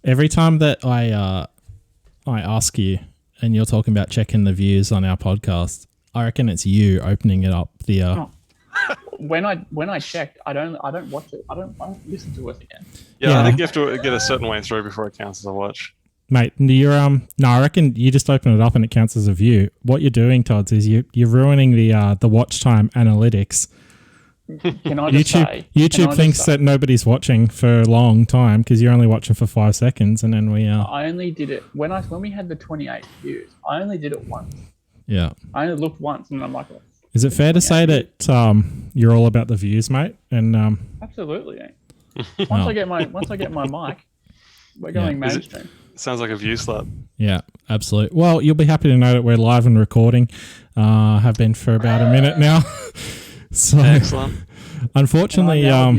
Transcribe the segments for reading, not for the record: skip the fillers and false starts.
Every time that I ask you and you're talking about checking the views on our podcast, I reckon it's you opening it up. When I checked, I don't watch it. I don't listen to it again. Yeah, I think you have to get a certain way through before it counts as a watch. Mate, no, I reckon you just open it up and it counts as a view. What you're doing, Todd, is you're ruining the watch time analytics. Can I just YouTube thinks that nobody's watching for a long time because you're only watching for 5 seconds, and then we. I only did it when we had the 28 views. I only did it once. Yeah. I only looked once, and I'm like, is it fair to say that you're all about the views, mate? And absolutely. Once I get my mic, we're going mainstream. Sounds like a view slap. Yeah, absolutely. Well, you'll be happy to know that we're live and recording. Have been for about a minute now. So, excellent. Unfortunately, yeah.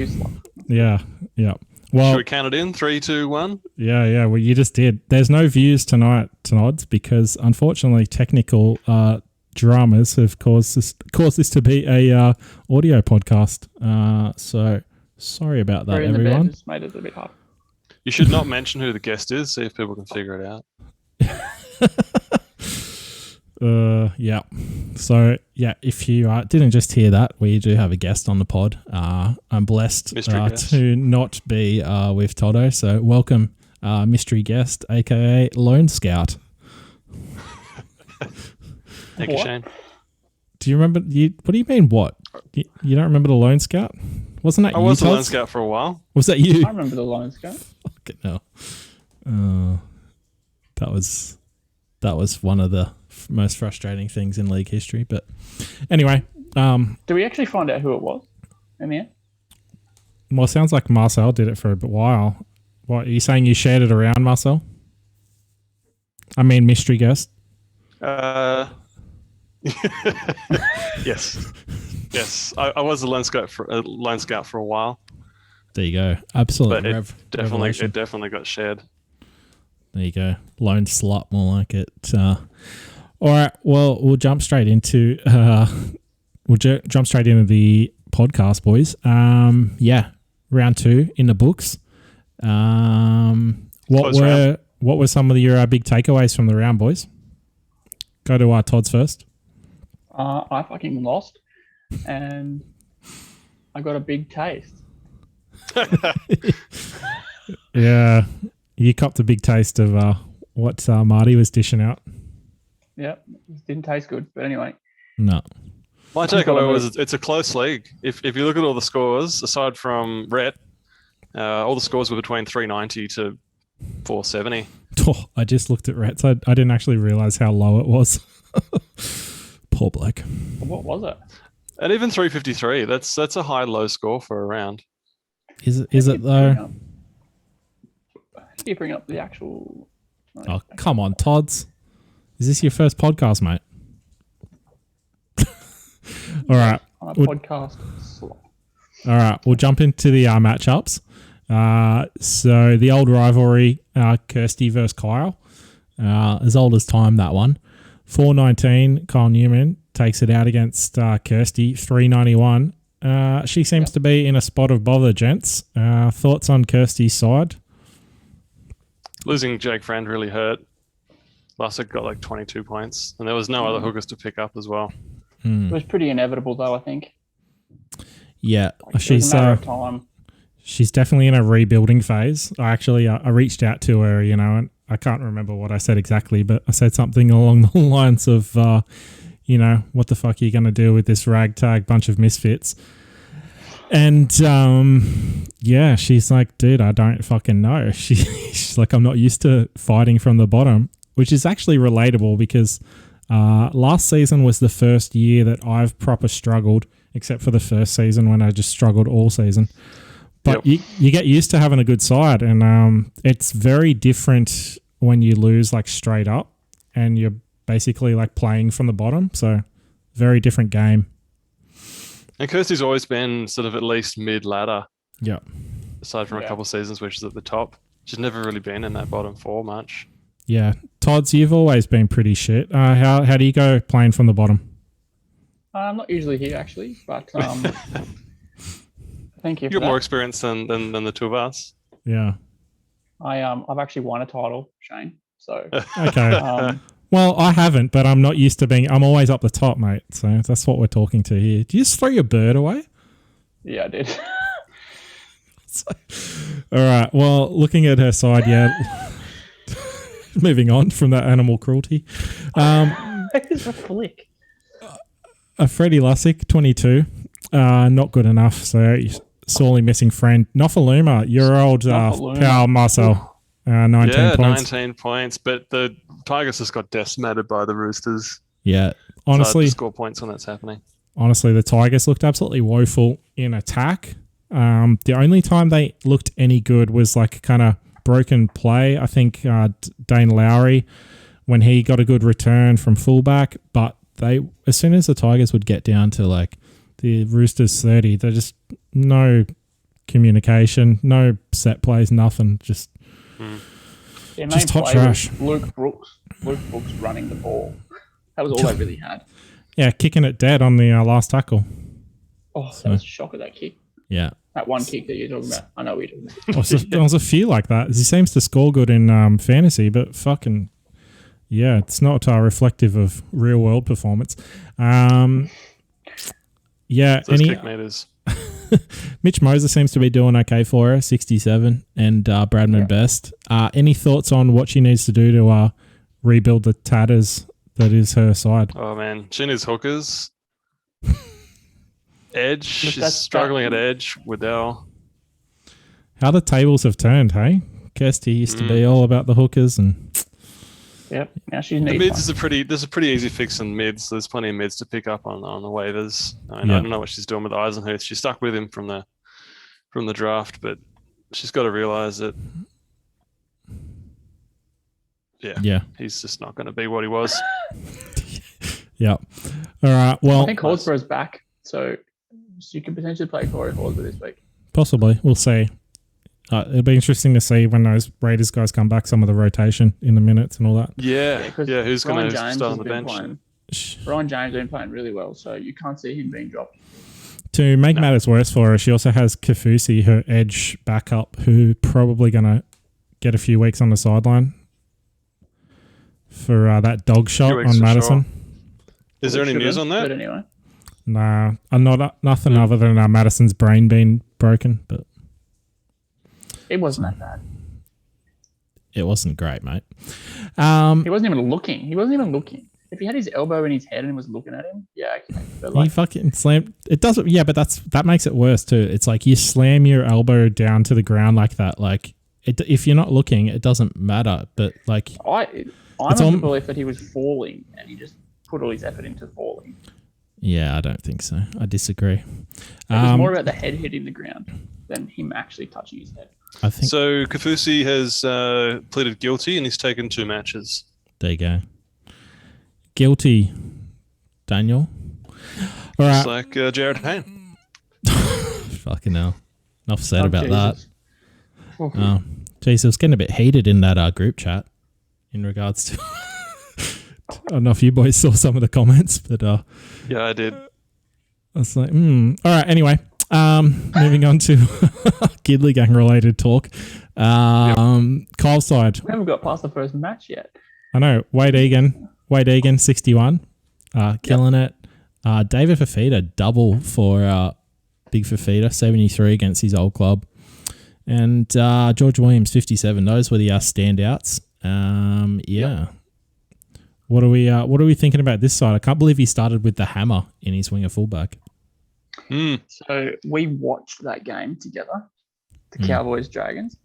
Well, should we count it in? 3, 2, 1? Yeah. Well, you just did. There's no views tonight, because unfortunately, technical dramas have caused this to be a audio podcast. So sorry about that, everyone. Just made it a bit hard. You should not mention who the guest is. See if people can figure it out. Yeah. So, if you didn't just hear that, we do have a guest on the pod. I'm blessed to not be with Toto. So, welcome, mystery guest, aka Lone Scout. Thank you, Shane. Do you remember? What do you mean? What? You don't remember the Lone Scout? Wasn't that you? I was the Todd? Lone Scout for a while. Was that you? I remember the Lone Scout. Fucking hell. That was one of the most frustrating things in league history. But anyway, do we actually find out who it was in the end? Well, it sounds like Marcel did it for a while. What are you saying? You shared it around, Marcel? I mean, mystery guest. Yes. I was a Lone Scout for a while. There you go. Absolute. But it definitely got shared. There you go. Lone slut, more like it. All right. Well, we'll jump straight into the podcast, boys. Round 2 in the books. What were some of your big takeaways from the round, boys? Go to Todd's first. I fucking lost, and I got a big taste. Yeah, you copped a big taste of what Marty was dishing out. Yeah, it didn't taste good, but anyway. No. My takeaway was it's a close league. If you look at all the scores, aside from Rhett, all the scores were between 390 to 470. Oh, I just looked at Rhett's. I didn't actually realise how low it was. Poor bloke. What was it? And even 353. That's a high-low score for a round. Is it though? How do you bring up the actual? Oh, come on, Todd's. Is this your first podcast, mate? All right. On a podcast. All right. We'll jump into the matchups. So the old rivalry, Kirsty versus Kyle. As old as time, that one. 419, Kyle Newman takes it out against Kirsty, 391. She seems to be in a spot of bother, gents. Thoughts on Kirsty's side? Losing Jake Friend really hurt. Lussick got like 22 points, and there was no other hookers to pick up as well. It was pretty inevitable, though, I think. Yeah, she's a matter of time. She's definitely in a rebuilding phase. I reached out to her, and I can't remember what I said exactly, but I said something along the lines of, what the fuck are you going to do with this ragtag bunch of misfits? And, she's like, dude, I don't fucking know. She's like, I'm not used to fighting from the bottom, which is actually relatable because last season was the first year that I've proper struggled, except for the first season when I just struggled all season. But you get used to having a good side, and it's very different when you lose like straight up and you're basically like playing from the bottom. So very different game. And Kirsty's always been sort of at least mid-ladder. Yeah. Aside from a couple of seasons where she's at the top. She's never really been in that bottom 4 much. Yeah. Todd's, you've always been pretty shit. How do you go playing from the bottom? I'm not usually here, actually, but thank you for You've got more experience than the two of us. Yeah. I've actually won a title, Shane. So Okay. Well, I haven't, but I'm not used to being. I'm always up the top, mate. So that's what we're talking to here. Do you just throw your bird away? Yeah, I did. All right. Well, looking at her side, yeah. Moving on from that animal cruelty. It's a flick. A Freddie Lussick, 22. Not good enough. So sorely missing friend. Nofaluma, your old pal Marcel. 19 yeah, points. 19 points. But the Tigers just got decimated by the Roosters. Yeah. Honestly, Honestly, to score points when that's happening. Honestly, the Tigers looked absolutely woeful in attack. The only time they looked any good was like kind of broken play. I think Dane Lowry, when he got a good return from fullback, but as soon as the Tigers would get down to like the Roosters 30, they're just no communication, no set plays, nothing. Just top trash. Luke Brooks running the ball. That was all they really had. Yeah, kicking it dead on the last tackle. Oh, that was a shocker, that kick. Yeah. That one kick that you're talking about. I know what you're talking about. There was a few like that. He seems to score good in fantasy, but fucking, yeah, it's not reflective of real world performance. Yeah. Those kick meters. Mitch Moser seems to be doing okay for her, 67, and Bradman Best. Any thoughts on what she needs to do to rebuild the tatters that is her side? Oh, man. She needs hookers. Edge. She's struggling at edge. Waddell. How the tables have turned, hey? Kirsty used to be all about the hookers and... Yep. Now she needs the mids there's a pretty easy fix in mids. There's plenty of mids to pick up on the waivers. I don't know what she's doing with Eisenhuth. She's stuck with him from the draft, but she's got to realise that he's just not going to be what he was. Yeah. All right. Well, I think Horsburgh's back, so you can potentially play Corey Horsburgh this week. Possibly. We'll see. It'll be interesting to see when those Raiders guys come back, some of the rotation in the minutes and all that. Yeah. Who's going to start on the bench? Ryan James has been playing really well, so you can't see him being dropped. To make matters worse for her, she also has Kafusi, her edge backup, who probably going to get a few weeks on the sideline for that dog shot on Madison. Sure. Is there any news on that? But anyway. Nah, nothing other than Madison's brain being broken, but... It wasn't that bad. It wasn't great, mate. He wasn't even looking. If he had his elbow in his head and was looking at him, yeah, okay. But he fucking slammed. It doesn't. Yeah, but that makes it worse too. It's like you slam your elbow down to the ground like that. Like if you're not looking, it doesn't matter. But like, I'm of the belief that he was falling and he just put all his effort into falling. Yeah, I don't think so. I disagree. It was more about the head hitting the ground than him actually touching his head. I think so. Kafusi has pleaded guilty and he's taken 2 matches. There you go. Guilty, Daniel. All right. Just like Jared Hayne. Fucking hell. Enough said about Jesus. that. Oh, geez, it was getting a bit heated in that group chat in regards to... I don't know if you boys saw some of the comments, but... yeah, I did. I was like, All right, anyway. Moving on to Gidley gang related talk. Kyle's side. We haven't got past the first match yet. I know. Wade Egan, 61. Killing it. David Fafita, double for Big Fafita, 73 against his old club. And George Williams, 57. Those were the standouts. Yeah. What are we thinking about this side? I can't believe he started with the hammer in his winger fullback. So we watched that game together, the Cowboys Dragons.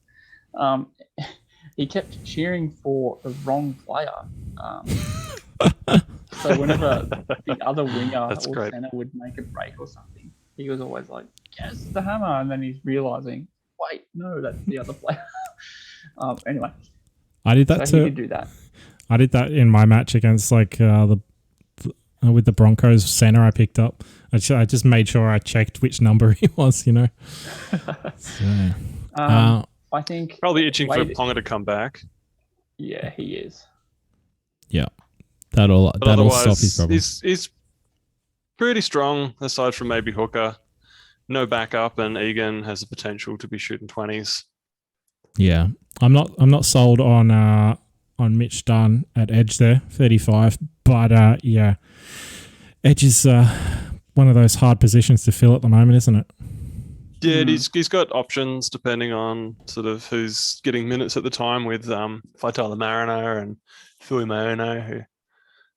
He kept cheering for the wrong player. So whenever the other winger or center would make a break or something, he was always like, "Yes, the hammer," and then he's realizing, "Wait, no, that's the other player." Anyway, I did that so too. He did do that. I did that in my match against with the Broncos center I picked up. I just made sure I checked which number he was, you know. So, I think probably itching for Ponga to come back. Yeah, he is. Yeah, that'll stop his problem. He's pretty strong aside from maybe Hooker. No backup, and Egan has the potential to be shooting 20s. Yeah, I'm not sold on Mitch Dunn at edge there, 35. But yeah, edge is one of those hard positions to fill at the moment, isn't it? Yeah, he's got options depending on sort of who's getting minutes at the time with Faitala Mariner and Fui Maono, who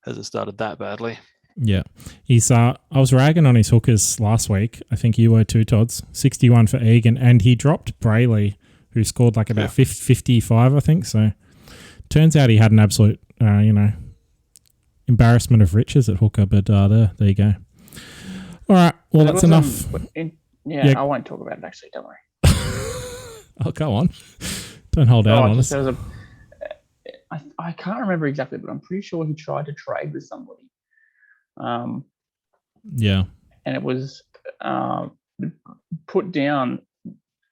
hasn't started that badly. Yeah. He's I was ragging on his hookers last week. I think you were too, Tods. 61 for Egan, and he dropped Brayley, who scored like about 55, I think. So turns out he had an absolute, embarrassment of riches at hooker, but there you go. All right, well, that's enough. Yeah, I won't talk about it, actually. Don't worry. Oh, go on. Don't hold out on us. I can't remember exactly, but I'm pretty sure he tried to trade with somebody. Yeah. And it was put down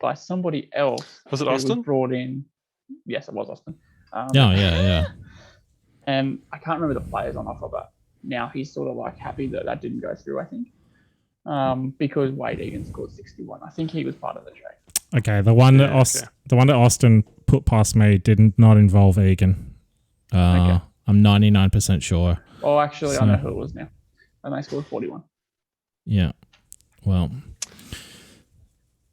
by somebody else. Was it Austin? Was brought in. Yes, it was Austin. Yeah. And I can't remember the players on offer, but now he's sort of like happy that didn't go through, I think. Because Wade Egan scored 61. I think he was part of the trade. Okay, the one that Austin put past me did not involve Egan. Okay. I'm 99% sure. Oh, actually, I know who it was now. And they scored 41. Yeah. Well.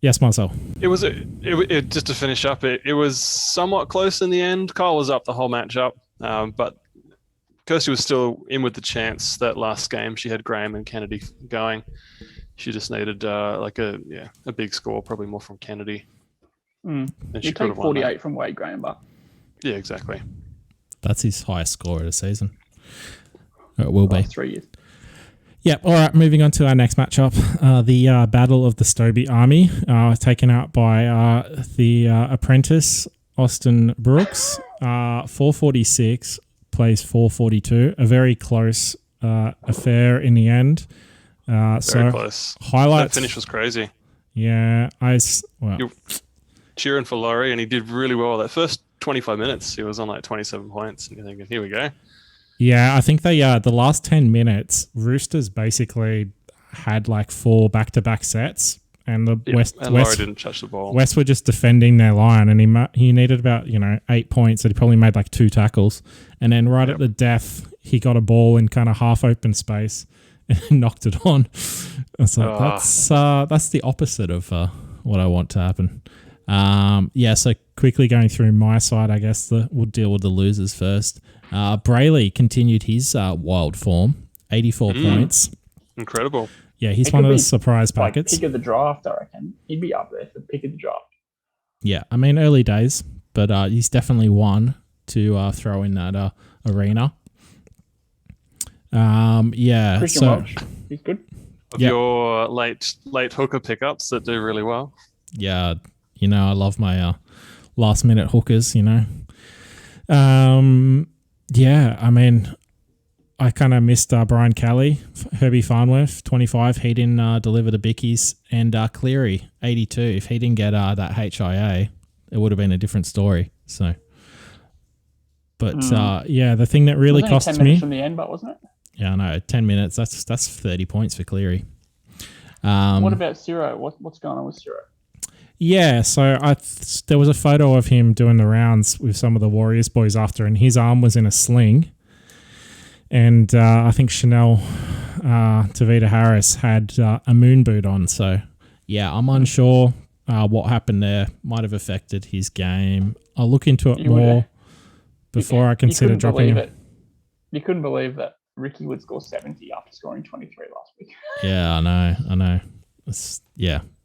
Yes, Marcel. It was just to finish up. It was somewhat close in the end. Kyle was up the whole matchup, but Kirsty was still in with the chance that last game. She had Graham and Kennedy going. She just needed a big score, probably more from Kennedy. You take 48 from Wade Graham, but yeah, exactly. That's his highest score of the season. It will be 3 years. Yep. All right. Moving on to our next matchup, the Battle of the Stobie Army, taken out by the apprentice Austin Brooks. 446 plays 442. A very close affair in the end. Very close. Highlights. That finish was crazy. Yeah. You're cheering for Laurie, and he did really well. That first 25 minutes, he was on like 27 points, and you're thinking, here we go. Yeah, I think the last 10 minutes, Roosters basically had like 4 back-to-back sets, and West didn't touch the ball. West were just defending their line, and he needed about 8 points, so he probably made like 2 tackles, and then at the death, he got a ball in kind of half open space and knocked it on. So that's the opposite of what I want to happen. So quickly going through my side, I guess we'll deal with the losers first. Brayley continued his wild form, 84 points. Incredible. Yeah, he's one of the surprise packets. Pick of the draft, I reckon. He'd be up there for pick of the draft. Yeah, I mean, early days, but he's definitely one to throw in that arena. Christian Welch, he's good. Your late hooker pickups that do really well. Yeah, I love my last minute hookers, Yeah, I mean, I kind of missed Brian Kelly, Herbie Farnworth, 25. He didn't deliver the bickies. And Cleary, 82. If he didn't get that HIA, it would have been a different story. So, but the thing that really cost me. 10 minutes from the end, but wasn't it? Yeah, I know. 10 minutes. That's 30 points for Cleary. What about Ciro? What's going on with Ciro? Yeah, so there was a photo of him doing the rounds with some of the Warriors boys after, and his arm was in a sling. And I think Chanel Tavita Harris had a moon boot on. So, yeah, I'm unsure what happened there. Might have affected his game. I'll look into it more before I consider dropping him. You couldn't believe that Ricky would score 70 after scoring 23 last week. Yeah, I know.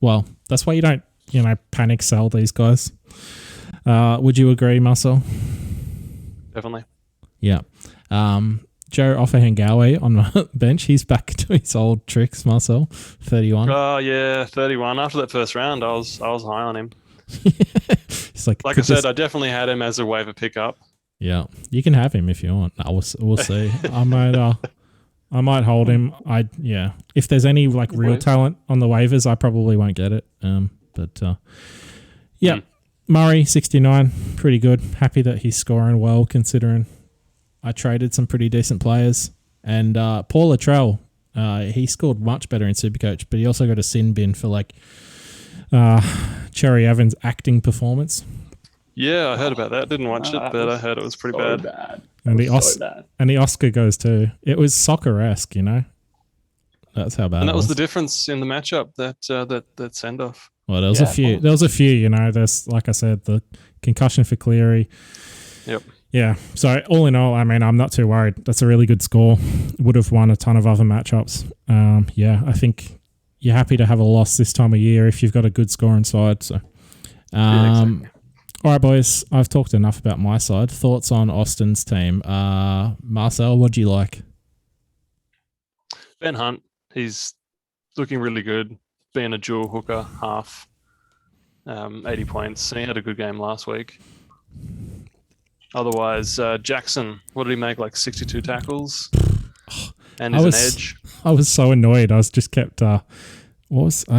Well, that's why you don't panic sell these guys. Would you agree, Marcel? Definitely. Yeah. Joe Offahengawe on the bench. He's back to his old tricks, Marcel. 31. Oh, yeah, 31. After that first round, I was high on him. He's like I said, I definitely had him as a waiver pickup. Yeah. You can have him if you want. We'll see. I might hold him. If there's any real talent on the waivers, I probably won't get it. Murray, 69, pretty good. Happy that he's scoring well, considering I traded some pretty decent players. And Paul Latrell, he scored much better in Supercoach, but he also got a sin bin for Cherry Evans' acting performance. Yeah, I heard about that. Didn't watch it, but I heard it was pretty bad. And the Oscar goes too. It was soccer-esque, you know. That's how bad. And that was the difference in the matchup. That send off. Well, there was a few. There was a few. You know, there's like I said, the concussion for Cleary. Yep. Yeah. So all in all, I mean, I'm not too worried. That's a really good score. Would have won a ton of other matchups. Yeah, I think you're happy to have a loss this time of year if you've got a good score inside. So, Exactly. All right, boys. I've talked enough about my side. Thoughts on Austin's team? Marcel, what do you like? Ben Hunt, he's looking really good. Being a dual hooker, half, 80 points. And he had a good game last week. Otherwise, Jackson, what did he make? Like 62 tackles? And he's an edge. I was so annoyed. I was just kept... I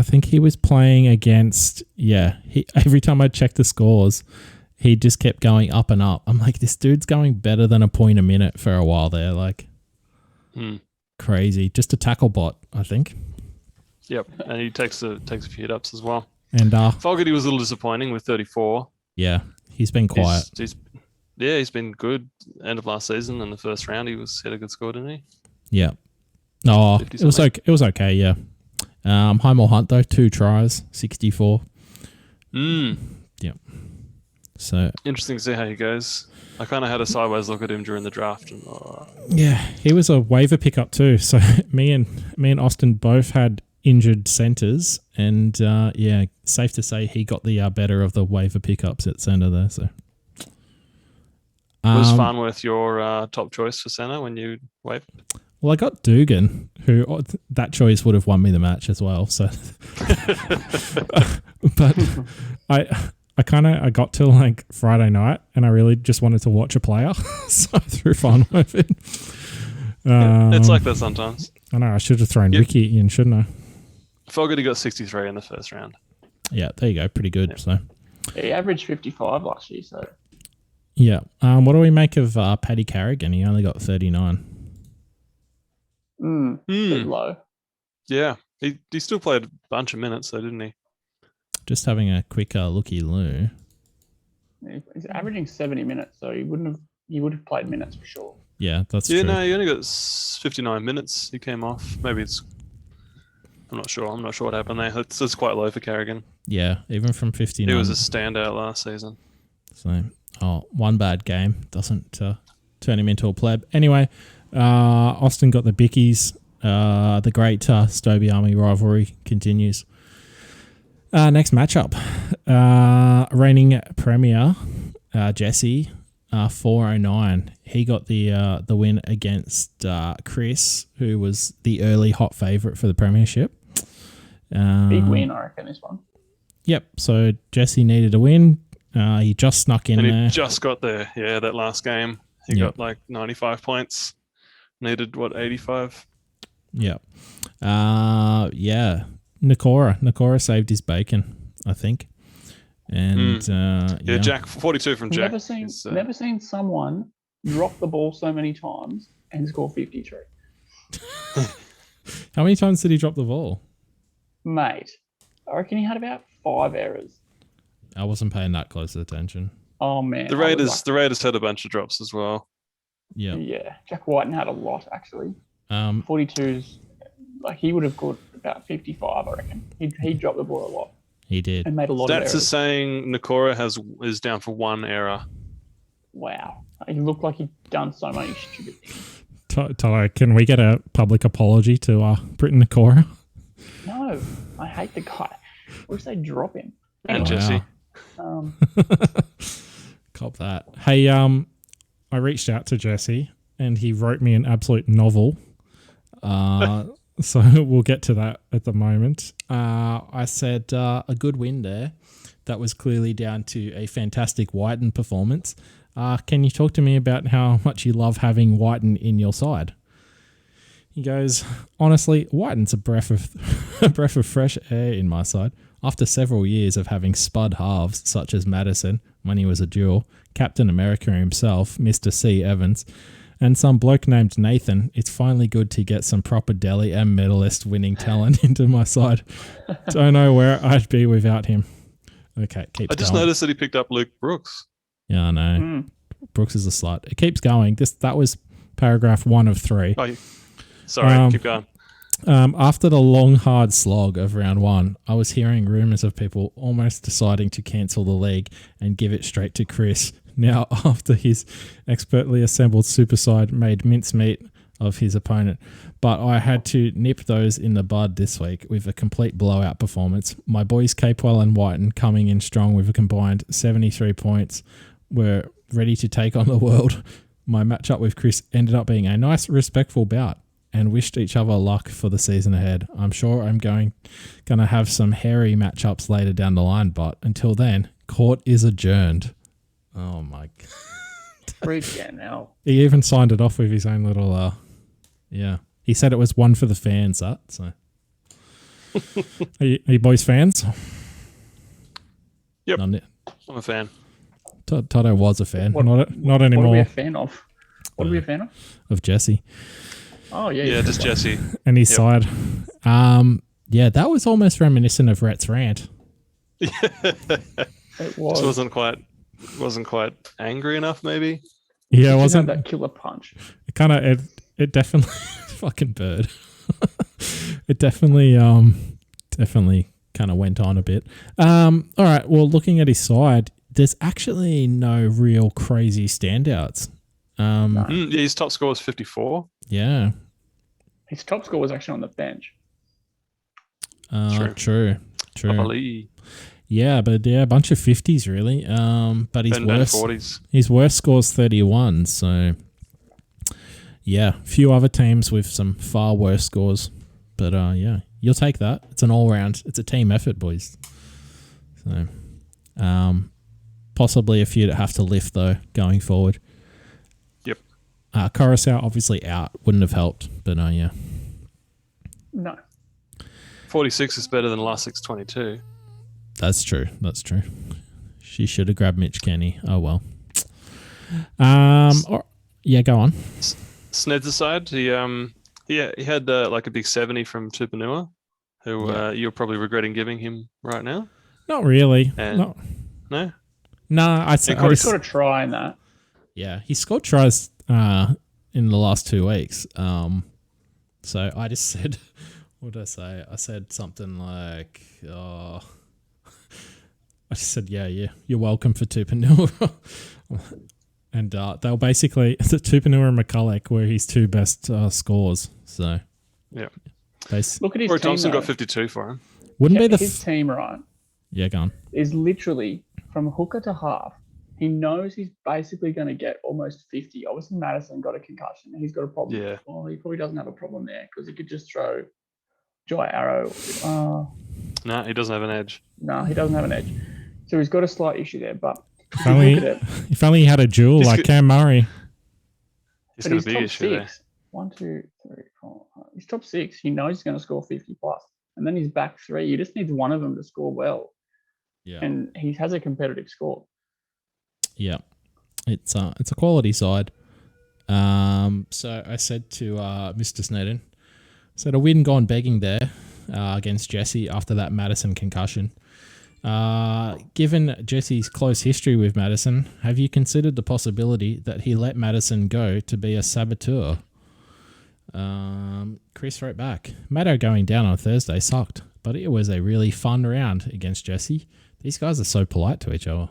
think he was playing against... Yeah, every time I checked the scores, he just kept going up and up. I'm like, this dude's going better than a point a minute for a while there. Like, crazy. Just a tackle bot, I think. Yep, and he takes a few hit-ups as well. And Fogarty was a little disappointing with 34. Yeah, he's been quiet. He's been good. End of last season and the first round, he had a good score, didn't he? Yeah. Oh, it was okay. It was okay. Yeah. Heimel Hunt though, 2 tries, 64. Yeah. So interesting to see how he goes. I kind of had a sideways look at him during the draft, and yeah, he was a waiver pickup too. So me and Austin both had injured centers, and yeah, safe to say he got the better of the waiver pickups at center there. So was Farnworth your top choice for center when you waived? Well, I got Dugan, who that choice would have won me the match as well. So, but I got till like Friday night, and I really just wanted to watch a player, so I threw Farnworth in. It's like that sometimes. I know I should have thrown Ricky in, shouldn't I? Fogarty got 63 in the first round. Yeah, there you go, pretty good. Yep. So he averaged 55 last year. So yeah, what do we make of Paddy Carrigan? He only got 39. Bit low. Yeah, he still played a bunch of minutes though, didn't he? Just having a quick looky-loo. He's averaging 70 minutes, so he would have played minutes for sure. Yeah, that's true. Yeah, no, he only got 59 minutes. He came off. Maybe it's... I'm not sure. I'm not sure what happened there. It's quite low for Carrigan. Yeah, even from 59. He was a standout last season. So, one bad game doesn't turn him into a pleb. Anyway, Austin got the bickies. The great Stobie Army rivalry continues. Next matchup, reigning premier Jesse, 409. He got the win against Chris, who was the early hot favourite for the premiership. Big win, I reckon, this one. Yep. So Jesse needed a win. He just snuck in there. He just got there. Yeah, that last game. He got like 95 points. Needed, 85? Yep. Yeah. Nakora saved his bacon, I think. And Jack, 42 from Jack. Never seen someone drop the ball so many times and score 53. How many times did he drop the ball? Mate, I reckon he had about 5 errors. I wasn't paying that close attention. Oh man. The Raiders had a bunch of drops as well. Yeah. Yeah. Jack Whiten had a lot actually. 42's like he would have got about 55, I reckon. He dropped the ball a lot. He did. And made a lot of errors. Stats is saying Nakora is down for 1 error. Wow. He looked like he'd done so many stupid things. Tyler, can we get a public apology to Britton Nakora? No. I hate the guy. I wish they'd drop him. And Jesse. Cop that. Hey, I reached out to Jesse and he wrote me an absolute novel. So we'll get to that at the moment. I said a good win there. That was clearly down to a fantastic Whiten performance. Can you talk to me about how much you love having Whiten in your side? He goes, honestly, Whiten's a breath of fresh air in my side. After several years of having spud halves such as Madison when he was a duel, Captain America himself, Mr. C. Evans, and some bloke named Nathan, it's finally good to get some proper Delhi and medalist winning talent into my side. Don't know where I'd be without him. Okay, it keeps I just going. noticed that he picked up Luke Brooks. Yeah, I know. Brooks is a slut. It keeps going. That was paragraph 1 of 3. Oh, sorry, keep going. After the long, hard slog of round 1, I was hearing rumours of people almost deciding to cancel the league and give it straight to Chris. Now, after his expertly assembled super side made mincemeat of his opponent. But I had to nip those in the bud this week with a complete blowout performance. My boys Capewell and Whiten coming in strong with a combined 73 points were ready to take on the world. My matchup with Chris ended up being a nice, respectful bout and wished each other luck for the season ahead. I'm sure I'm going to have some hairy matchups later down the line, but until then, court is adjourned. Oh my God. Freaking hell. He even signed it off with his own little, yeah. He said it was one for the fans, so. Are you boys fans? Yep. I'm a fan. Toto was a fan. Not anymore. What are we a fan of? What are we a fan of? Of Jesse. Oh, yeah. Yeah, just Jesse. And his side. Yeah, that was almost reminiscent of Rhett's rant. It was. Just wasn't quite angry enough, maybe. Yeah, it wasn't that killer punch. It definitely fucking bird. It definitely kind of went on a bit. All right, well, looking at his side, there's actually no real crazy standouts. Yeah, his top score was 54. Yeah. His top score was actually on the bench. True. Yeah, but a bunch of 50s really. But his worst score's 31. So yeah, a few other teams with some far worse scores. But yeah, you'll take that. It's an all round. It's a team effort, boys. So possibly a few that have to lift though going forward. Yep. Coruscant obviously out. Wouldn't have helped. But yeah. No. 46 is better than last 622. That's true. She should have grabbed Mitch Kenny. Oh well. Yeah, go on. Sned's aside, he had like a big 70 from Tupanua, who you're probably regretting giving him right now. Not really. No. No, I said he's got a try in that. Yeah, he scored tries in the last 2 weeks. So I just said, what did I say? I said something like, I just said, yeah, you're welcome for Tupanua. And they were basically, the Tupanua and McCulloch were his 2 best scores. So, yeah. Look at his Roy team. Thompson got 52 for him. Wouldn't be his team, right? Yeah, go on. Is literally from hooker to half. He knows he's basically going to get almost 50. Obviously, Madison got a concussion. He's got a problem. Yeah. Well, he probably doesn't have a problem there because he could just throw Jai Arrow. No, he doesn't have an edge. No, he doesn't have an edge. So he's got a slight issue there. But if only he had a duel like Cam Murray. He's got a big issue there. 1, 2, 3, 4, 5. He's top 6. He knows he's going to score 50 plus. And then he's back 3. You just need one of them to score well. Yeah. And he has a competitive score. Yeah. It's a quality side. So I said to Mr. Snedden, said a win gone begging there against Jesse after that Madison concussion. Given Jesse's close history with Madison, have you considered the possibility that he let Madison go to be a saboteur? Chris wrote back, Maddo going down on Thursday sucked, but it was a really fun round against Jesse. These guys are so polite to each other.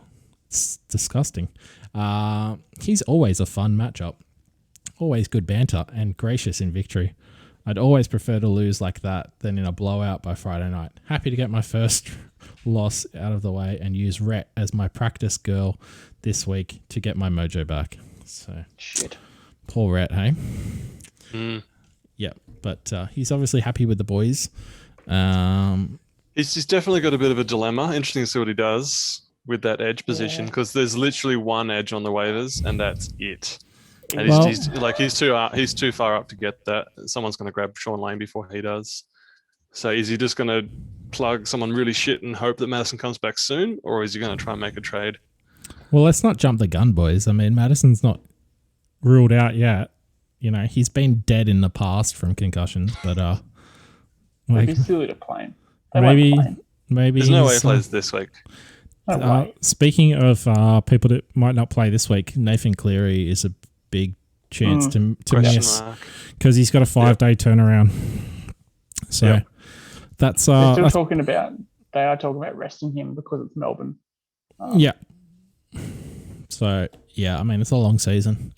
It's disgusting. He's always a fun matchup. Always good banter and gracious in victory. I'd always prefer to lose like that than in a blowout by Friday night. Happy to get my first loss out of the way and use Rhett as my practice girl this week to get my mojo back. So, shit. Poor Rhett, hey? Mm. Yeah, but he's obviously happy with the boys. He's definitely got a bit of a dilemma. Interesting to see what he does with that edge position because there's literally one edge on the waivers and that's it. And he's too far up to get that. Someone's going to grab Sean Lane before he does. So is he just going to plug someone really shit and hope that Madison comes back soon, or is he going to try and make a trade? Well, let's not jump the gun, boys. I mean, Madison's not ruled out yet. You know, he's been dead in the past from concussions, but he's silly to play him. Maybe there's no way he plays this week. Speaking of people that might not play this week, Nathan Cleary is a big chance to miss because he's got a 5-day turnaround. So that's they're still talking about. They are talking about resting him because it's Melbourne. Yeah. So I mean it's a long season.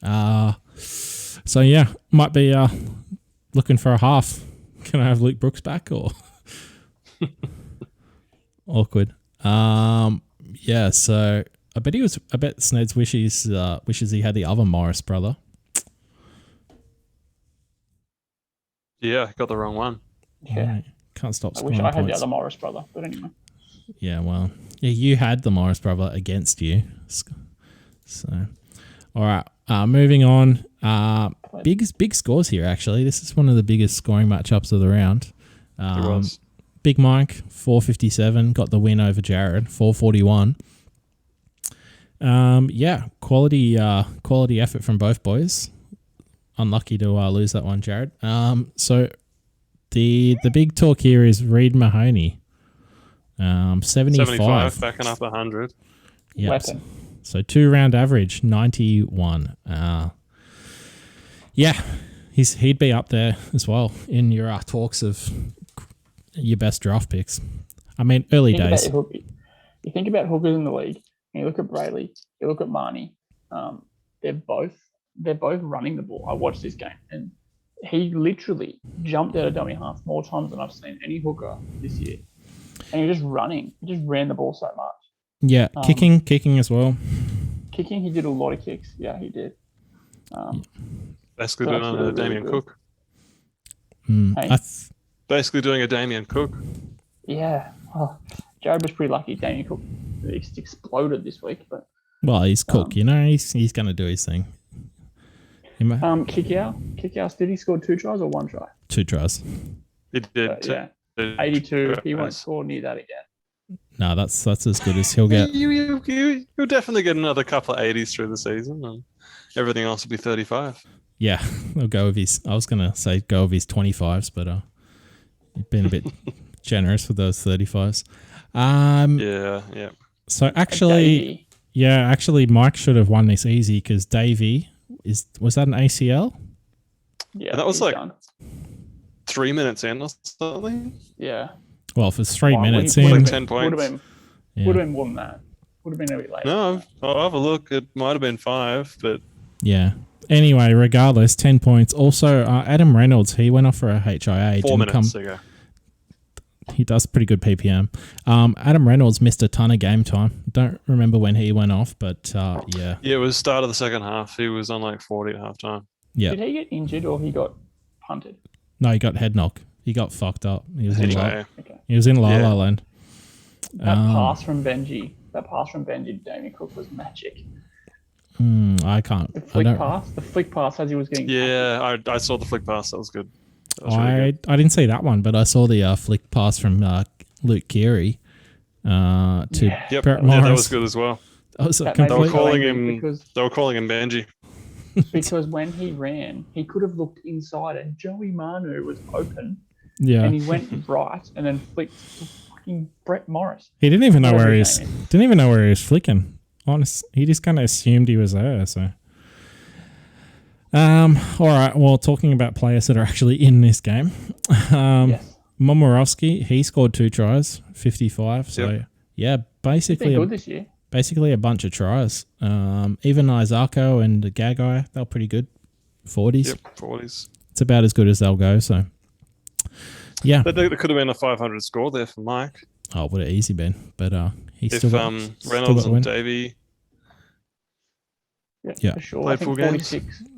So might be looking for a half. Can I have Luke Brooks back or awkward? So I bet Sneds wishes he had the other Morris brother. Yeah, got the wrong one. Yeah. Can't stop I scoring wish I had points. the other Morris brother, but anyway. Yeah, well, you had the Morris brother against you. So, all right, moving on. Big scores here, actually. This is one of the biggest scoring matchups of the round. It was. Big Mike, 457, got the win over Jared, 441. Quality effort from both boys. Unlucky to lose that one, Jared. So the big talk here is Reid Mahoney. 75. Backing up 100. Yep. Weapon. So 2-round average, 91. He'd be up there as well in your talks of your best draft picks. I mean, early days. You think about hookers in the league, and you look at Brayley, you look at Marnie. They're both running the ball. I watched this game, and he literally jumped out of dummy half more times than I've seen any hooker this year. And you're just running. He just ran the ball so much. Yeah, kicking as well. Kicking, he did a lot of kicks. Yeah, he did. Basically doing a Damien Cook. Basically doing a Damien Cook. Yeah. Oh, Jared was pretty lucky. Damien Cook exploded this week. But he's Cook, he's going to do his thing. Kickout, did he score 2 tries or 1 try? 2 tries. He did. 82. He won't score near that again. No, that's as good as he'll get. He'll definitely get another couple of 80s through the season, and everything else will be 35. Yeah, he'll go with his. I was gonna say go with his 25s, but you've been a bit generous with those 35s. Yeah. So actually, Mike should have won this easy because Davey was that an ACL? Yeah, and that was like done. 3 minutes in or something. Yeah. Well, if it's 3 minutes in, like 10 points. Would have been more than that. Would have been a bit later. No, I'll have a look. It might have been 5, but yeah. Anyway, regardless, 10 points. Also, Adam Reynolds, he went off for a HIA. 4 minutes ago. He does pretty good PPM. Adam Reynolds missed a ton of game time. Don't remember when he went off, but yeah. Yeah, it was start of the second half. He was on like 40 at halftime. Yeah. Did he get injured or he got punted? No, he got head knock. He got fucked up. He was in La La Land. That pass from Benji to Damien Cook was magic. I can't. The flick pass as he was getting. Yeah, I saw the flick pass. That was good. I didn't see that one, but I saw the flick pass from Luke Keary to Brett Morris. Yeah, that was good as well. They were calling him Benji. Because when he ran, he could have looked inside and Joey Manu was open. Yeah. And he went right and then flicked to fucking Brett Morris. He didn't even know where he was flicking. Honest, he just kind of assumed he was there. So, all right. Well, talking about players that are actually in this game, yes. Momorowski, he scored 2 tries, 55. So yeah, basically good this year. Basically a bunch of tries. Even Isako and Gagai, they're pretty good. 40s. Yep, 40s. It's about as good as they'll go. So yeah, there could have been a 500 score there for Mike. Oh, would have easy been, but he's if still got Reynolds and Davey. Yeah, for sure. I think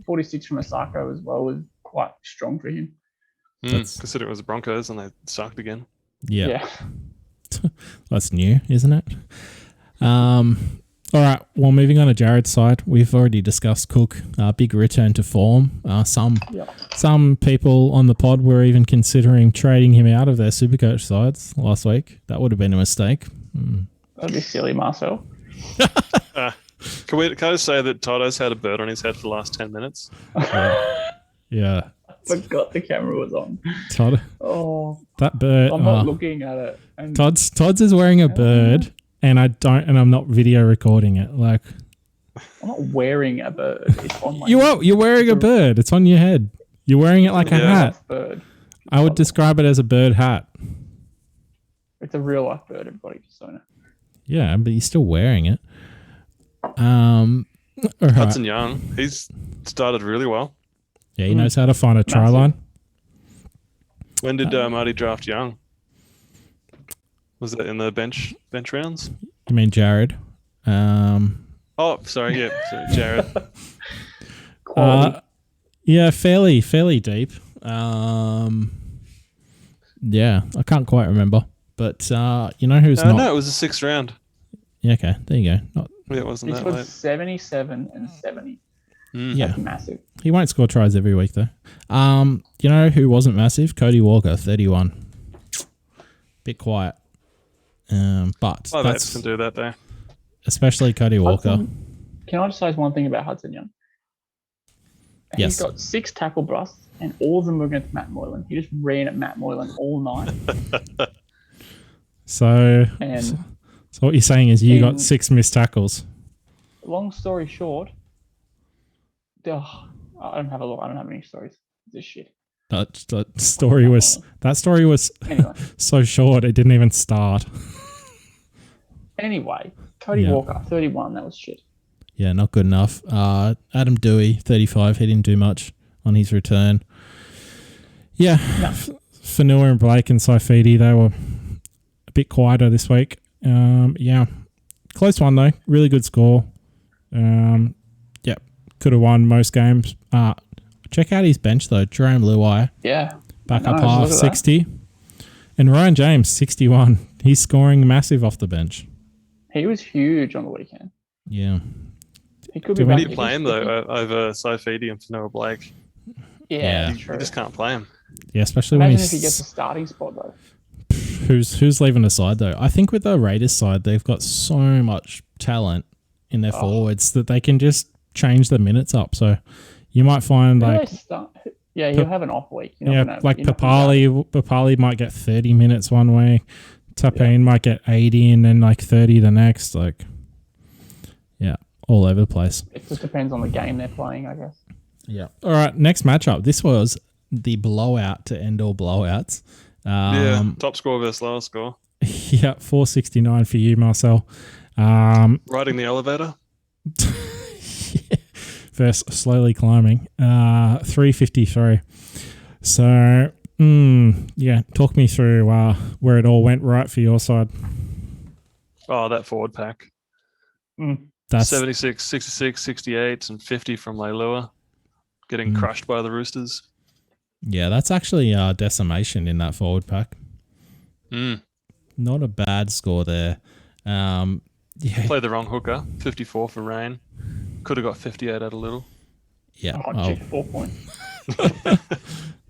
46 from Asako as well was quite strong for him. Considering it was the Broncos and they sucked again. Yeah. That's new, isn't it? All right. Well, moving on to Jared's side, we've already discussed Cook. Big return to form. Some people on the pod were even considering trading him out of their Supercoach sides last week. That would have been a mistake. That'd be silly, Marcel. Can I just say that Toto's had a bird on his head for the last 10 minutes? Yeah. I forgot the camera was on. Todd. Oh, that bird. I'm not looking at it. Todd's is wearing a bird and I'm not video recording it. Like, I'm not wearing a bird. It's on my you're wearing a bird. It's on your head. You're wearing it like a hat. Bird. I would describe it as a bird hat. It's a real life bird, everybody, just so you know. Yeah, but you're still wearing it. All right. Hudson Young, he's started really well. Yeah, he knows how to find a try line. When did Marty draft Young? Was that in the bench rounds? You mean Jared? Oh, sorry, yeah, Jared. Yeah, fairly deep. Yeah, I can't quite remember, but you know who's not? No, it was the 6th round. Yeah, okay, there you go. It wasn't that was late. 77 and 70. Yeah, That's massive. He won't score tries every week though. You know who wasn't massive? Cody Walker, 31. Bit quiet. But that's can do that though. Especially Cody Walker. Can I just say one thing about Hudson Young? Yes. He's got 6 tackle busts, and all of them were against Matt Moylan. He just ran at Matt Moylan all night. So what you're saying is you got 6 missed tackles. Long story short, I don't have any stories. This shit. That story was Anyway. so short it didn't even start. Anyway, Cody Walker, 31. That was shit. Yeah, not good enough. Adam Dewey, 35. He didn't do much on his return. Yeah, no. Fanua and Blake and Saifidi, they were a bit quieter this week. Yeah, close one though. Really good score. Yeah, could have won most games. Check out his bench though. Jerome Luai. Yeah. Back up half, 60. And Ryan James, 61. He's scoring massive off the bench. He was huge on the weekend. Yeah. He could be When you play him though over Saifidi and Fanua Blake. Yeah, you just can't play him. Yeah, especially Imagine when if he gets a starting spot though. Who's leaving aside though? I think with the Raiders side, they've got so much talent in their forwards that they can just change the minutes up. So you might find he'll have an off week. Papali might get 30 minutes one way. Tapine might get 80 and then like 30 the next. Like, yeah, all over the place. It just depends on the game they're playing, I guess. Yeah. All right, next matchup. This was the blowout to end all blowouts. Top score versus lowest score. Yeah, 469 for you, Marcel. Riding the elevator. Versus slowly climbing. 353. So, talk me through where it all went right for your side. Oh, that forward pack. That's 76, 66, 68, and 50 from Leilua. Getting crushed by the Roosters. Yeah, that's actually decimation in that forward pack. Not a bad score there. Played the wrong hooker. 54 for Rain. Could have got 58 at a little. Yeah. 4 points.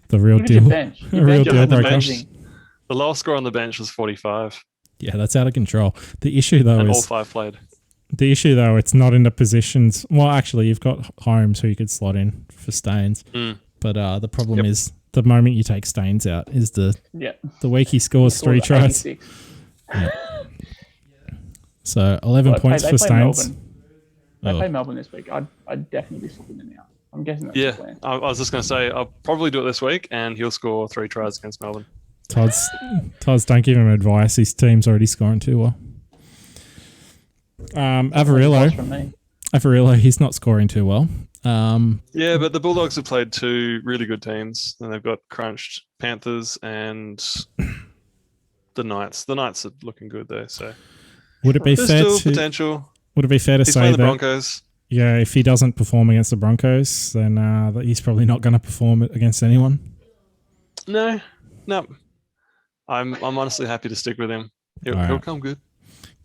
The real deal. The real deal breaker. The lowest score on the bench was 45. Yeah, that's out of control. The issue though is all 5 played. The issue though, it's not in the positions. Well, actually, you've got Holmes who you could slot in for Staines. But the problem is the moment you take Staines out is the week he scores 3 tries. Yeah. So 11 points for Staines. They play Melbourne this week. I'd definitely be flipping them out. I'm guessing that's the plan. I was just going to say, I'll probably do it this week, and he'll score 3 tries against Melbourne. Todd's don't give him advice. His team's already scoring too well. Avarillo, he's not scoring too well. Yeah, but the Bulldogs have played 2 really good teams, and they've got crunched Panthers and the Knights. The Knights are looking good there, so would it be there's fair still to potential? Would it be fair to He's say playing that the Broncos? Yeah, if he doesn't perform against the Broncos, then that he's probably not going to perform against anyone. No. I'm honestly happy to stick with him. He'll come good.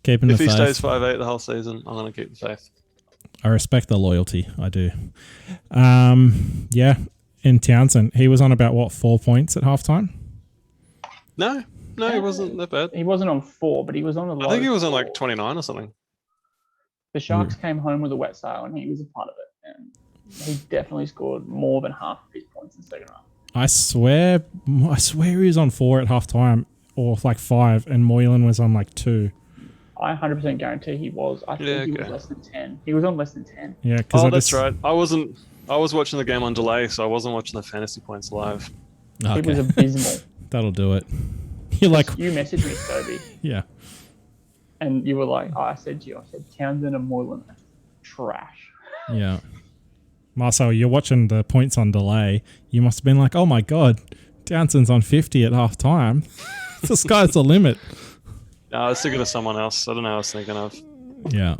Keeping if the he faith. stays 5'8" the whole season, I'm going to keep the faith. I respect the loyalty. I do. In Townsend, he was on about 4 points at halftime? No, he wasn't that bad. He wasn't on 4, but he was on a low. I think he was on like 29 or something. The Sharks came home with a wet sail, and he was a part of it. And he definitely scored more than half of his points in the second half. I swear he was on 4 at halftime, or like 5, and Moylan was on like 2. I 100% guarantee he was. I think he was less than 10. He was on less than 10. Yeah, because that's right. I was watching the game on delay, so I wasn't watching the fantasy points live. He was abysmal. That'll do it. You're like, you messaged me, Toby. Yeah. And you were like, I said Townsend and Moylan, trash. Yeah. Marcel, you're watching the points on delay. You must have been like, oh my God, Townsend's on 50 at half time. The sky's the limit. No, I was thinking of someone else. I don't know what I was thinking of. Yeah.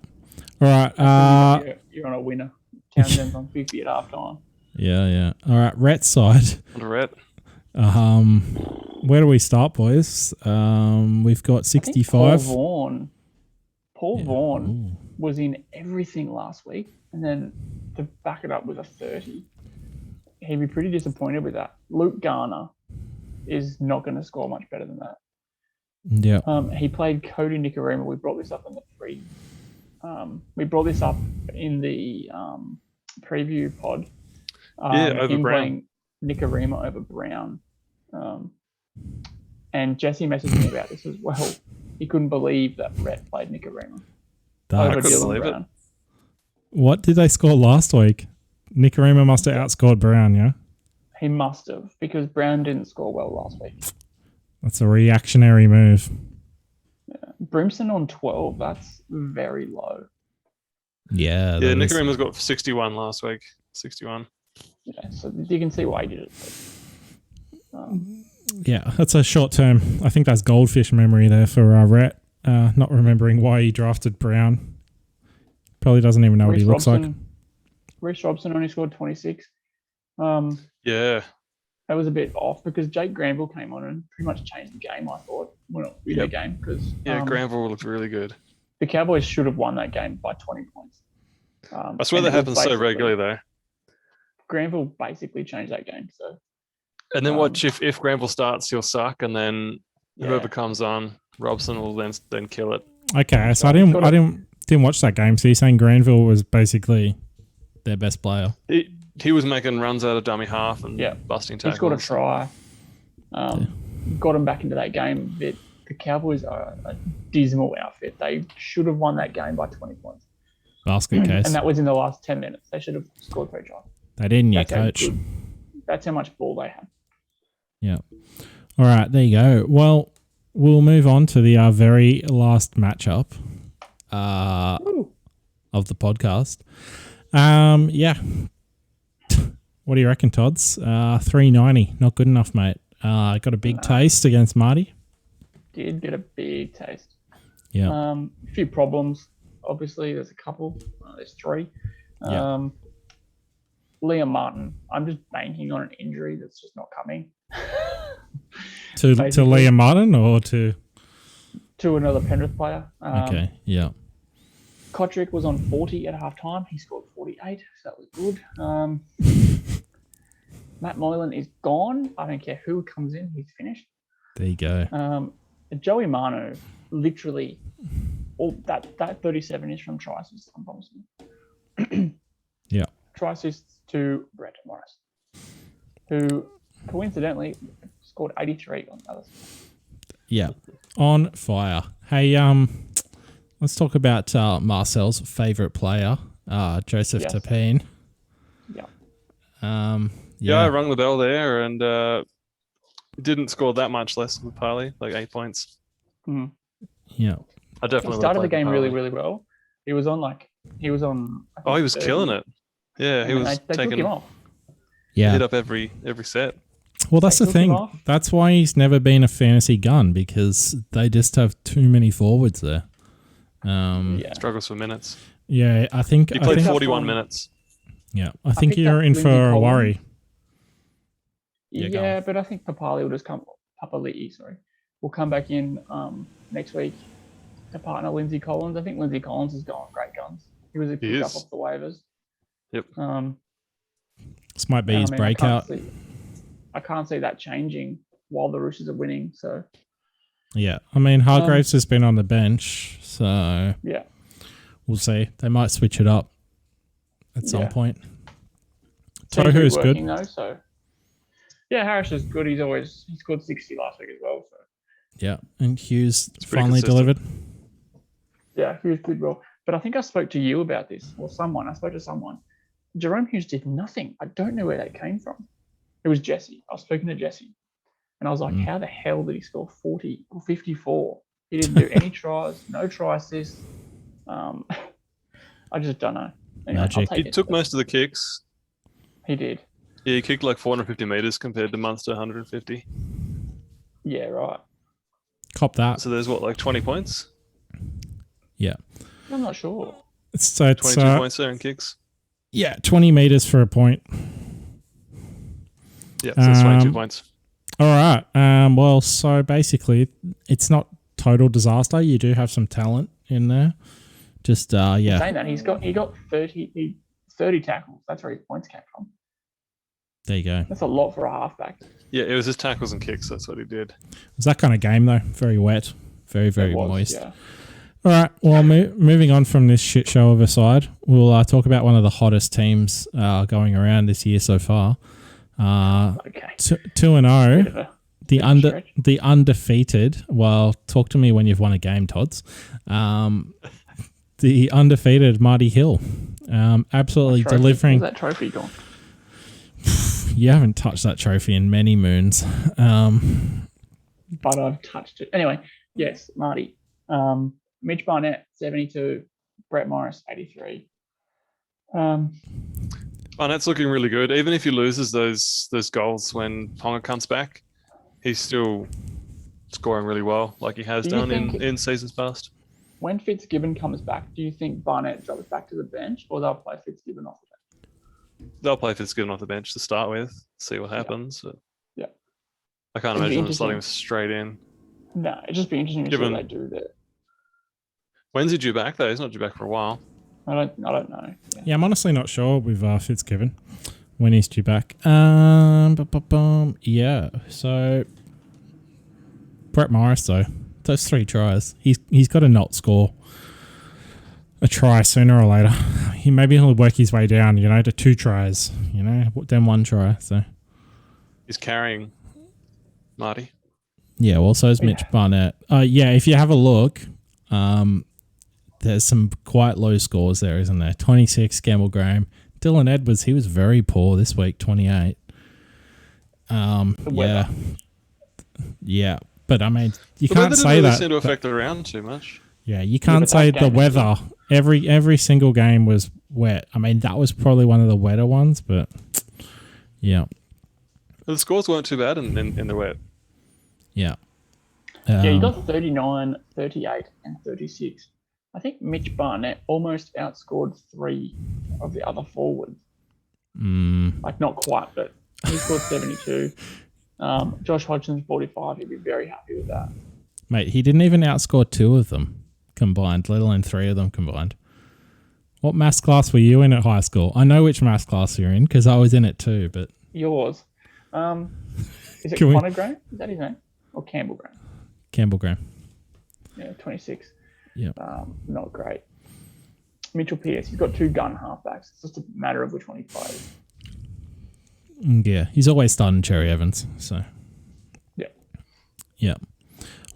All right. You're on a winner. Townsend's on 50 at half time. Yeah. All right. Rhett's side. Rhett. Where do we start, boys? We've got 65. Paul Vaughan was in everything last week, and then to back it up with a 30, he'd be pretty disappointed with that. Luke Garner is not going to score much better than that. Yeah. He played Cody Nicarima. We brought this up in the we brought this up in the preview pod. Over Brown. Playing Nicarima over Brown. And Jesse messaged me about this as well. He couldn't believe that Rhett played Nicarima over Dylan Brown. What did they score last week? Nicarima must have outscored Brown, yeah? He must have, because Brown didn't score well last week. That's a reactionary move. Yeah. Brimson on 12, that's very low. Yeah. Yeah, Nicarima's got 61 last week. 61. Yeah, so you can see why he did it. Yeah, that's a short term. I think that's goldfish memory there for Rhett. Not remembering why he drafted Brown. Probably doesn't even know what he looks like. Reece Robson only scored 26. Yeah. That was a bit off because Jake Granville came on and pretty much changed the game, I thought. Well, the game because Granville looked really good. The Cowboys should have won that game by 20 points. I swear that happens so regularly though. Granville basically changed that game. So, and then watch if Granville starts, he'll suck, and then whoever comes on, Robson will then kill it. Okay, so I didn't watch that game. So you're saying Granville was basically their best player? He was making runs out of dummy half and busting tackles. He scored a try. Got him back into that game. The Cowboys are a dismal outfit. They should have won that game by 20 points. Basket case. And that was in the last 10 minutes. They should have scored 3 tries. They didn't, yeah, coach. That's how much ball they had. Yeah. All right, there you go. Well, we'll move on to the very last matchup of the podcast. Yeah. What do you reckon, Tods? 390. Not good enough, mate. Got a big taste against Marty. Did get a big taste. Yeah. A few problems. Obviously, there's a couple. There's 3. Liam Martin. I'm just banking on an injury that's just not coming. To Liam Martin or to another Penrith player. Okay. Yeah. Kotrick was on 40 at halftime. He scored 48, so that was good. Matt Moylan is gone. I don't care who comes in. He's finished. There you go. Joey Manu, literally, all that 37 is from try assists, I'm promising. Yeah. Try assists to Brett Morris, who coincidentally scored 83 on the other side. Yeah. On fire. Hey, let's talk about Marcel's favourite player, Joseph Tapine. Yeah. I rung the bell there and didn't score that much less than Parley, like 8 points. Mm-hmm. Yeah. I definitely he started the game really, really well. He was on. He was killing it. Yeah, he was they taking took him off. Yeah. Hit up every set. Well, that's the thing. That's why he's never been a fantasy gun, because they just have too many forwards there. Struggles for minutes. Yeah, I think he played 41 minutes. Yeah, I think you're in for a worry. Yeah, but I think Papali'i will come back in next week to partner Lindsay Collins. I think Lindsay Collins has gone great guns. He was a pick up off the waivers. Yep. This might be his breakout. I can't see that changing while the Roosters are winning. So. Yeah, I mean Hargraves has been on the bench, so we'll see. They might switch it up at some point. Tohu's good though, so Harris is good. He scored 60 last week as well. So yeah, and Hughes finally delivered. Yeah, Hughes did well. But I think I spoke to you about this, or someone. I spoke to someone. Jerome Hughes did nothing. I don't know where that came from. It was Jesse. I was speaking to Jesse, and I was like, how the hell did he score 40 or 54? He didn't do any tries, no try assists. I just don't know. Anyway, Magic. He took most of the kicks. He did. Yeah, he kicked like 450 meters compared to Munster 150. Yeah, right. Cop that. So there's what, like 20 points? Yeah. I'm not sure. So it's 22 points there in kicks. Yeah, 20 meters for a point. Yeah, so it's 22 points. All right. Well, so basically, it's not total disaster. You do have some talent in there. Just yeah. Saying that, he got 30 tackles. That's where his points came from. There you go. That's a lot for a halfback. Yeah, it was his tackles and kicks. That's what he did. It was that kind of game though. Very wet. Very moist. Yeah. All right. Well, moving on from this shit show of a side, we'll talk about one of the hottest teams going around this year so far. Okay. 2-0. The undefeated. Well, talk to me when you've won a game, Tots. The undefeated Marty Hill. Absolutely delivering. Where's that trophy gone? You haven't touched that trophy in many moons. But I've touched it. Anyway, yes, Marty. Mitch Barnett, 72. Brett Morris, 83. Barnett's looking really good. Even if he loses those goals when Ponga comes back, he's still scoring really well, like he has done in seasons past. When Fitzgibbon comes back, do you think Barnett drops back to the bench, or they'll play Fitzgibbon off the bench? They'll play Fitzgibbon off the bench to start with, see what happens. Yeah. I can't imagine them slotting him straight in. No, it'd just be interesting to see what they do there. When's he due back, though? He's not due back for a while. I don't know. Yeah, I'm honestly not sure with Fitzgibbon when he's due back. Yeah, so Brett Morris, though, those 3 tries, he's got to not score a try sooner or later. He'll work his way down, to 2 tries, then 1 try. So he's carrying Marty. Yeah, well, so is Mitch Barnett. Yeah, if you have a look, there's some quite low scores there, isn't there? 26, Gamble Graham. Dylan Edwards, he was very poor this week, 28. Yeah. Yeah, but I mean, you can't say that. It seem to affect the round too much. Yeah, you can't say the weather. Every single game was wet. I mean, that was probably one of the wetter ones, but yeah. The scores weren't too bad in the wet. Yeah. Yeah, you got 39, 38, and 36. I think Mitch Barnett almost outscored 3 of the other forwards. Like, not quite, but he scored 72. Josh Hodgson's 45. He'd be very happy with that. Mate, he didn't even outscore 2 of them combined, let alone 3 of them combined. What maths class were you in at high school? I know which maths class you're in because I was in it too, but... Yours. Is it Connor Graham? Is that his name? Or Campbell Graham? Campbell Graham. Yeah, 26. Yeah. Not great. Mitchell Pearce, he's got 2 gun halfbacks. It's just a matter of which one he plays. Yeah, he's always starting Cherry Evans, so... Yeah. Yeah.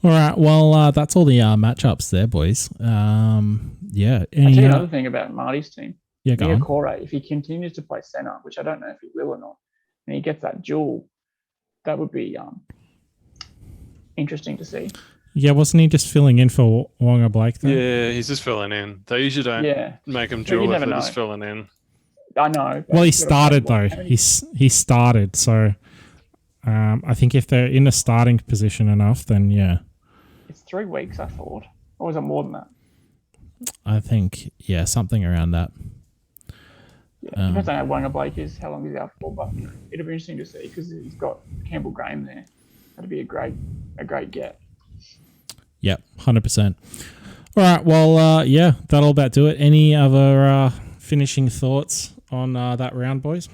All right, well, that's all the matchups there, boys. Yeah. I'll tell you another thing about Marty's team. Yeah, go on. Corey, if he continues to play centre, which I don't know if he will or not, and he gets that duel, that would be interesting to see. Yeah, wasn't he just filling in for Wonga Blake though? Yeah, he's just filling in. They usually don't make him duel if they're just filling in. I know. Well, he started though. He started, so I think if they're in a starting position enough, then yeah. It's 3 weeks, I thought. Or was it more than that? I think, yeah, something around that. Yeah, depends on how Wonga Blake is, how long he's out for, but it'll be interesting to see because he's got Campbell Graham there. That'd be a great get. Yep, 100%. All right, well, yeah, that'll about do it. Any other finishing thoughts on that round, boys?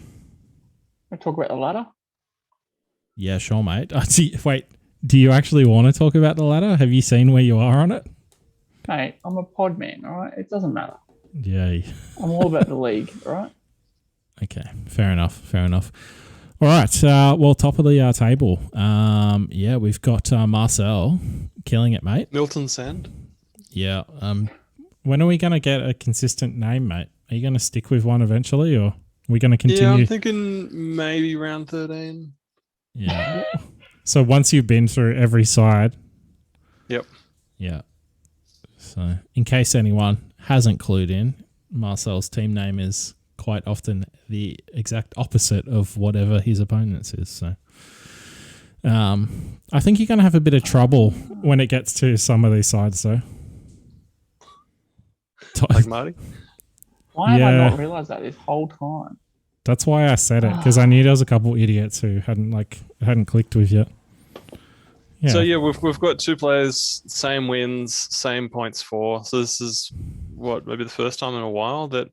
We'll talk about the ladder. Yeah, sure, mate. Wait, do you actually want to talk about the ladder? Have you seen where you are on it? Mate, I'm a pod man, all right? It doesn't matter. Yay. I'm all about the league, all right? Okay, fair enough. All right, well, top of the table. Yeah, we've got Marcel killing it, mate. Milton Sand. Yeah, When are we going to get a consistent name, mate? Are you going to stick with one eventually, or are we going to continue? Yeah, I'm thinking maybe round 13. Yeah. So once you've been through every side. Yep. Yeah. So in case anyone hasn't clued in, Marcel's team name is quite often the exact opposite of whatever his opponent's is. So I think you're going to have a bit of trouble when it gets to some of these sides, though. Like Marty? Why have I not realised that this whole time? That's why I said it, because I knew there was a couple idiots who hadn't clicked with yet. Yeah. So yeah, we've got 2 players, same wins, same points for. So this is maybe the first time in a while that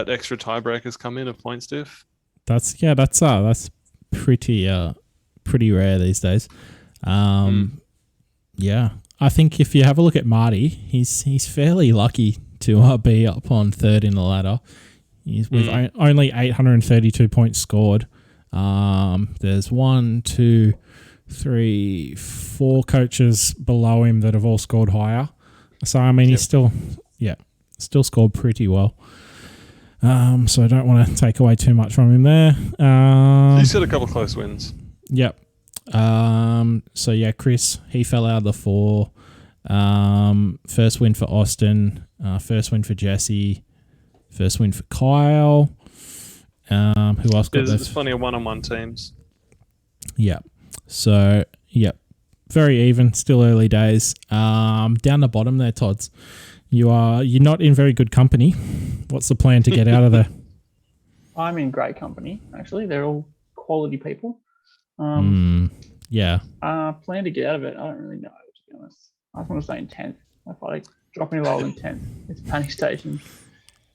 extra tiebreakers come in of points diff. That's pretty rare these days. Yeah, I think if you have a look at Marty, he's fairly lucky to be up on 3rd in the ladder. He's with only 832 points scored. There's 1, 2, 3, 4 coaches below him that have all scored higher. So I mean, he's still scored pretty well. So I don't want to take away too much from him there. He's got a couple close wins. Yep. So yeah, Chris, he fell out of the 4. First win for Austin. First win for Jesse. First win for Kyle. Who else got There's plenty of one-on-one teams. Yeah. So, yep. Very even. Still early days. Down the bottom there, Tods. You're not in very good company. What's the plan to get out of there? I'm in great company, actually. They're all quality people. Yeah. Plan to get out of it, I don't really know, to be honest. I just want to stay in 10th. I feel like dropping a roll in 10th. It's a panic station.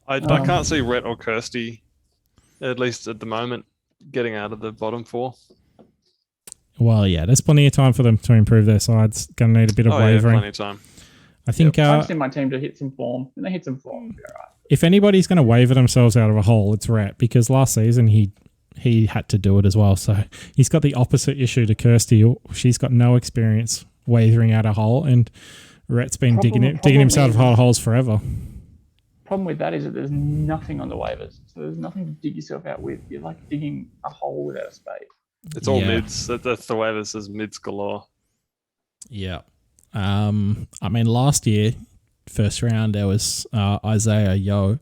I can't see Rhett or Kirsty, at least at the moment, getting out of the bottom 4. Well, yeah, there's plenty of time for them to improve their sides. Going to need a bit of wavering. Yeah, plenty of time. I think I just need my team to hit some form. When they hit some form, it'll be all right. If anybody's going to waver themselves out of a hole, it's Rhett, because last season he had to do it as well. So he's got the opposite issue to Kirsty. She's got no experience wavering out a hole, and Rhett's been digging himself out of holes forever. Problem with that is that there's nothing on the waivers, so there's nothing to dig yourself out with. You're like digging a hole without a spade. It's all mids. That's the waivers is mids galore. Yeah. I mean, last year, first round, there was Isaiah Yo,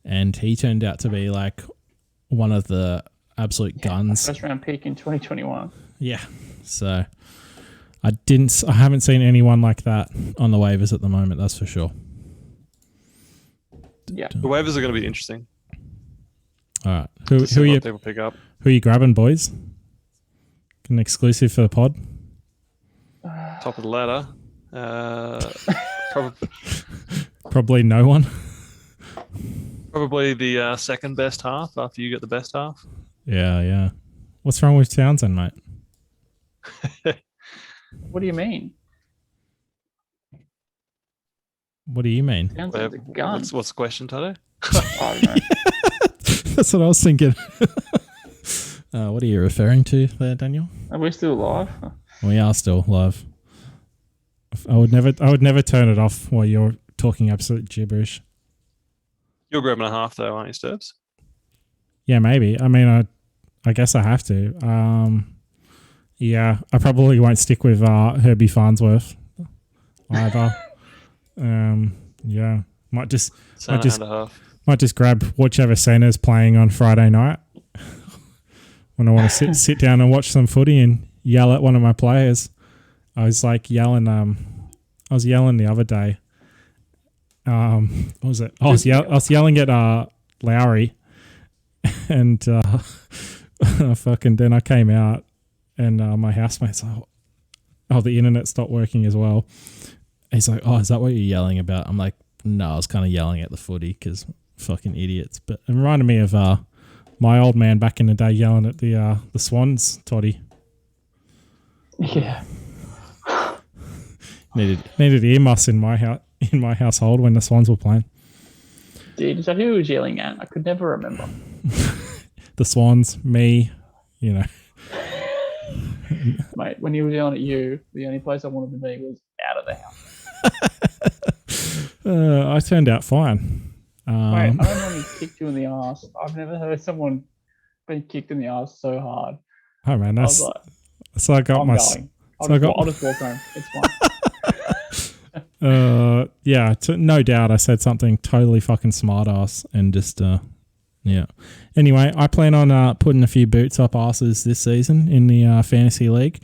and he turned out to be like one of the absolute guns. First round pick in 2021. Yeah. So I haven't seen anyone like that on the waivers at the moment, that's for sure. Yeah. The waivers are going to be interesting. All right. Who are you people pick up? Who are you grabbing, boys? An exclusive for the pod? Top of the ladder. Probably no one. Probably the second best half after you get the best half. Yeah. What's wrong with Townsend, mate? What do you mean? What do you mean? Townsend's a gun. What's the question, Tato? I don't know. That's what I was thinking. What are you referring to there, Daniel? Are we still live? We are still live. I would never turn it off while you're talking absolute gibberish. You're grabbing a half though, aren't you, Sturbs? Yeah, maybe. I mean, I guess I have to. Yeah, I probably won't stick with Herbie Farnsworth either. Yeah, might just grab whichever center's playing on Friday night when I want to sit down and watch some footy and yell at one of my players. I was like yelling. I was yelling the other day. What was it? I was yelling at Lowry, and then I came out, and my housemate's like, "Oh, the internet stopped working as well." He's like, "Oh, is that what you're yelling about?" I'm like, "No, I was kind of yelling at the footy because fucking idiots." But it reminded me of my old man back in the day yelling at the Swans, Toddy. Yeah. Needed earmuffs in my household when the Swans were playing. Dude, is that who he was yelling at? I could never remember. The Swans, me, you know. Mate, when he was yelling at you, the only place I wanted to be was out of the house. I turned out fine. Wait, I don't know when he kicked you in the ass. I've never heard someone been kicked in the ass so hard. Oh man, I was that's like, so I got I'm my. going. So I got. I'll just walk home. It's fine. Yeah, no doubt. I said something totally fucking smart ass and just yeah. Anyway, I plan on putting a few boots up asses this season in the fantasy league.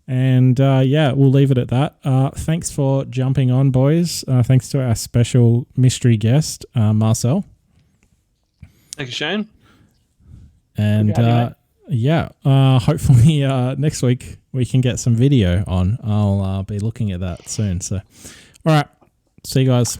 And yeah, we'll leave it at that. Thanks for jumping on, boys. Thanks to our special mystery guest, Marcel. Thank you, Shane. And yeah, hopefully next week we can get some video on. I'll be looking at that soon. So, all right. See you guys.